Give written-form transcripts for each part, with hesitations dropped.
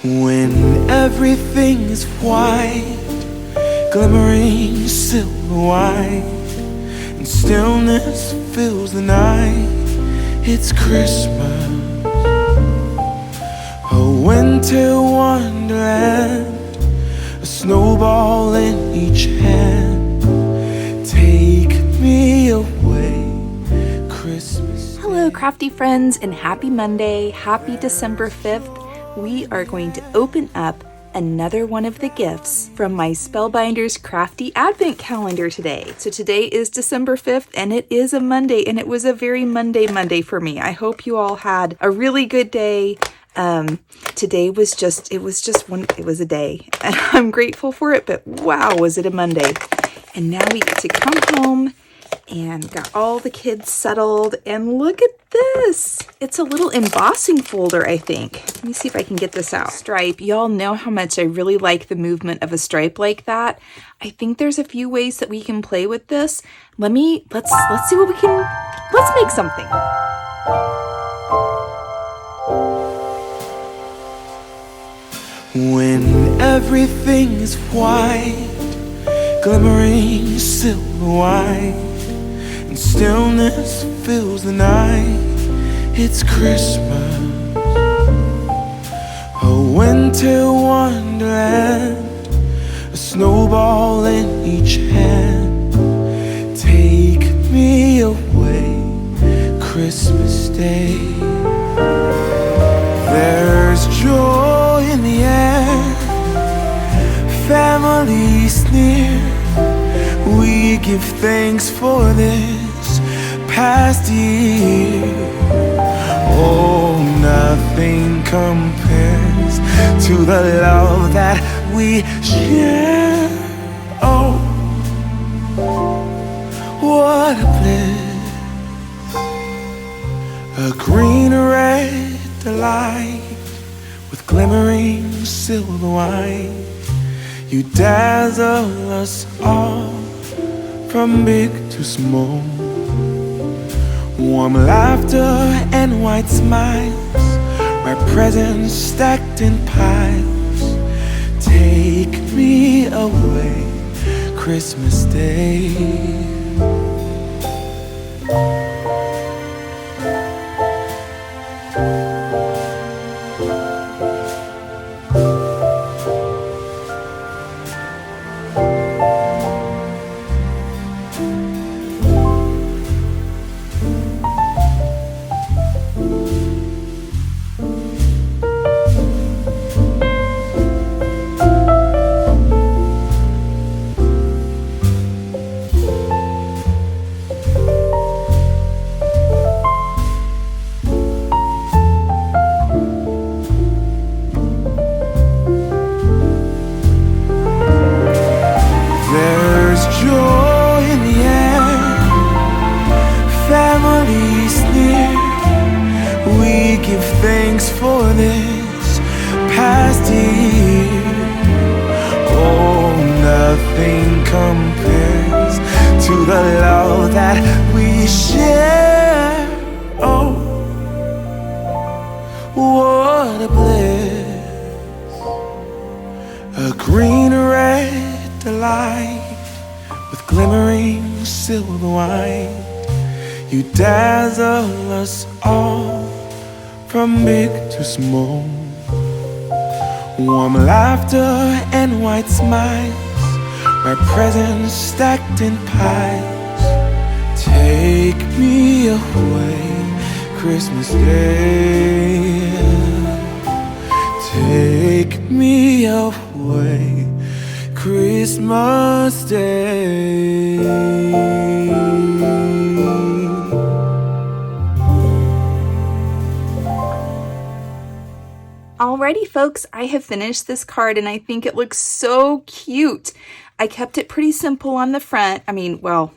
When everything is white, glimmering silver white, and stillness fills the night, it's Christmas, a winter wonderland, a snowball in each hand. Take me away, Christmas. Hello, crafty friends, and happy Monday. Happy December 5th. We are going to open up another one of the gifts from my Spellbinders Crafty Advent Calendar today. So today is December 5th, and it is a Monday, and it was a very Monday for me. I hope you all had a really good day. Today was it was a day. I'm grateful for it, but wow, was it a Monday. And now we get to come home and got all the kids settled, and look at this. It's a little embossing folder, I think. Let me see if I can get this out. Stripe. Y'all know how much I really like the movement of a stripe like that. I think there's a few ways that we can play with this. Let's see what we can, let's make something. When everything is white, glimmering silver white, and stillness fills the night, it's Christmas, a winter wonderland, a snowball in each hand. Take me away, Christmas Day. There's joy in the air, families near. We give thanks for this past year. Oh, nothing compares to the love that we share. Oh, what a bliss. A green red delight with glimmering silver white. You dazzle us all, from big to small. Warm laughter and white smiles, my presents stacked in piles. Take me away, Christmas Day. Thanks for this past year. Oh, nothing compares to the love that we share. Oh, what a bliss. A green red delight with glimmering silver white. You dazzle us all, from big to small. Warm laughter and white smiles, my presents stacked in piles. Take me away, Christmas Day. Take me away, Christmas Day. Alrighty, folks, I have finished this card and I think it looks so cute. I kept it pretty simple on the front. I mean, well,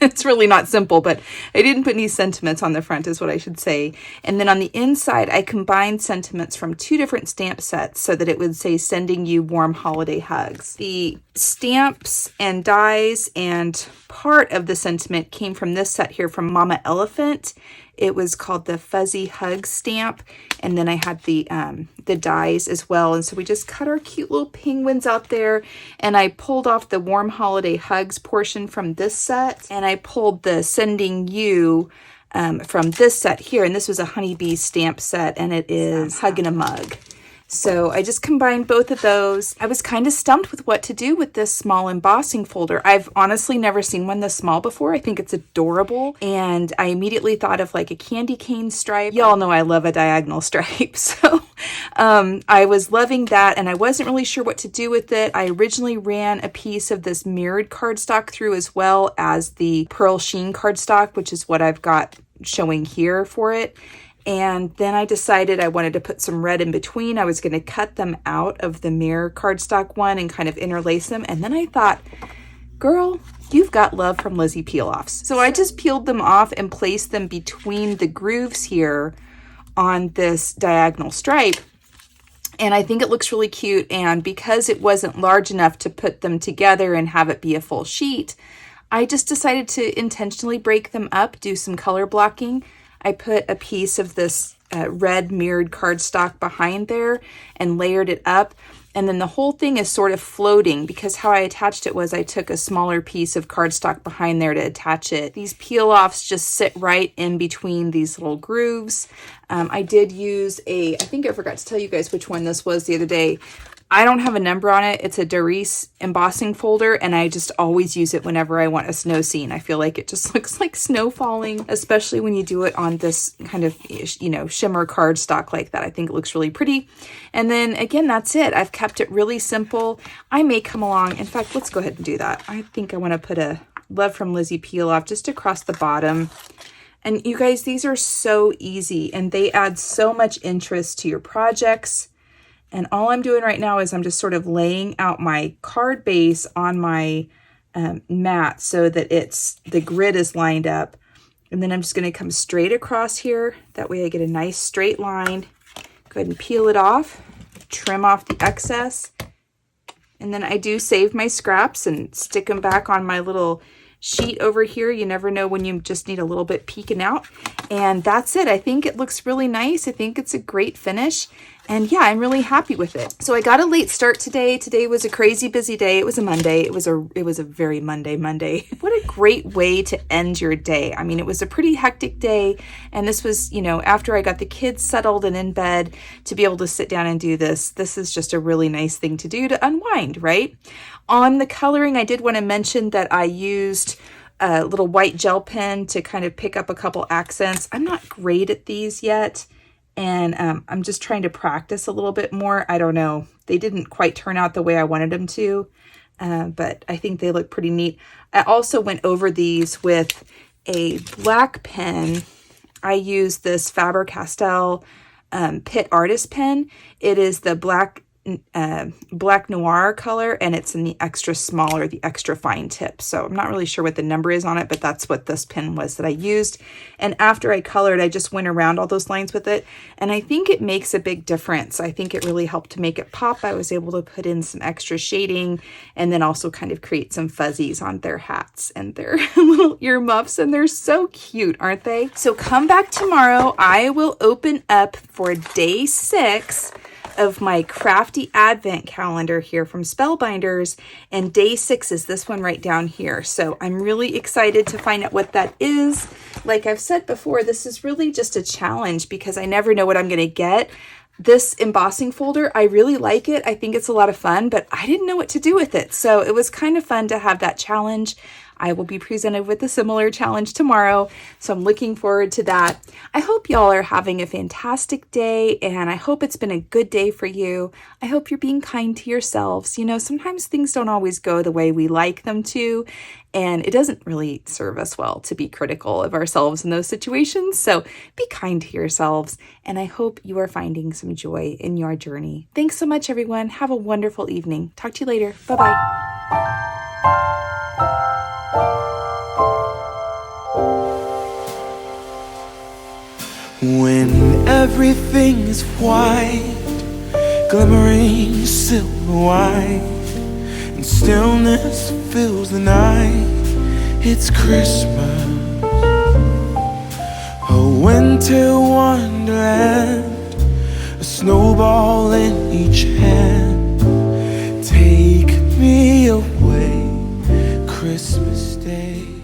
It's really not simple, but I didn't put any sentiments on the front is what I should say. And then on the inside, I combined sentiments from 2 different stamp sets so that it would say sending you warm holiday hugs. The stamps and dies and part of the sentiment came from this set here from Mama Elephant. It was called the Fuzzy Hug stamp, and then I had the dies as well. And so we just cut our cute little penguins out there, and I pulled off the Warm Holiday Hugs portion from this set, and I pulled the Sending You from this set here, and this was a honeybee stamp set, and it is Hug in a Mug. So I just combined both of those. I was kind of stumped with what to do with this small embossing folder. I've honestly never seen one this small before. I think it's adorable. And I immediately thought of like a candy cane stripe. Y'all know I love a diagonal stripe. So I was loving that, and I wasn't really sure what to do with it. I originally ran a piece of this mirrored cardstock through as well as the pearl sheen cardstock, which is what I've got showing here for it. And then I decided I wanted to put some red in between. I was going to cut them out of the mirror cardstock one and kind of interlace them. And then I thought, girl, you've got love from Lizi peel-offs. So I just peeled them off and placed them between the grooves here on this diagonal stripe. And I think it looks really cute. And because it wasn't large enough to put them together and have it be a full sheet, I just decided to intentionally break them up, do some color blocking. I put a piece of this red mirrored cardstock behind there and layered it up. And then the whole thing is sort of floating because how I attached it was I took a smaller piece of cardstock behind there to attach it. These peel-offs just sit right in between these little grooves. I did use I think I forgot to tell you guys which one this was the other day. I don't have a number on it. It's a Doris embossing folder, and I just always use it whenever I want a snow scene. I feel like it just looks like snow falling, especially when you do it on this kind of, shimmer cardstock like that. I think it looks really pretty. And then again, that's it. I've kept it really simple. I may come along. In fact, let's go ahead and do that. I think I want to put a Love from Lizi peel-off just across the bottom. And you guys, these are so easy, and they add so much interest to your projects. And all I'm doing right now is I'm just sort of laying out my card base on my mat so that the grid is lined up. And then I'm just going to come straight across here. That way I get a nice straight line. Go ahead and peel it off, trim off the excess. And then I do save my scraps and stick them back on my little sheet over here. You never know when you just need a little bit peeking out. And that's it. I think it looks really nice. I think it's a great finish. And yeah, I'm really happy with it. So I got a late start today. Today was a crazy busy day. It was a Monday. It was a very Monday. What a great way to end your day. I mean, it was a pretty hectic day. And this was, after I got the kids settled and in bed, to be able to sit down and do this. This is just a really nice thing to do to unwind, right? On the coloring, I did want to mention that I used a little white gel pen to kind of pick up a couple accents. I'm not great at these yet. And I'm just trying to practice a little bit more. I don't know. They didn't quite turn out the way I wanted them to, but I think they look pretty neat. I also went over these with a black pen. I used this Faber-Castell Pitt Artist pen. It is the black Noir color, and it's in the extra smaller, the extra fine tip. So I'm not really sure what the number is on it, but that's what this pen was that I used. And after I colored, I just went around all those lines with it, and I think it makes a big difference. I think it really helped to make it pop. I was able to put in some extra shading and then also kind of create some fuzzies on their hats and their little earmuffs, and they're so cute, aren't they? So come back tomorrow. I will open up for day 6 of my crafty advent calendar here from Spellbinders, and day 6 is this one right down here. So I'm really excited to find out what that is. Like I've said before, this is really just a challenge because I never know what I'm going to get. This embossing folder, I really like it. I think it's a lot of fun, but I didn't know what to do with it. So it was kind of fun to have that challenge. I will be presented with a similar challenge tomorrow, so I'm looking forward to that. I hope y'all are having a fantastic day, and I hope it's been a good day for you. I hope you're being kind to yourselves. Sometimes things don't always go the way we like them to, and it doesn't really serve us well to be critical of ourselves in those situations. So be kind to yourselves, and I hope you are finding some joy in your journey. Thanks so much, everyone. Have a wonderful evening. Talk to you later. Bye-bye. Everything is white, glimmering silver white, and stillness fills the night. It's Christmas, a winter wonderland, a snowball in each hand. Take me away, Christmas Day.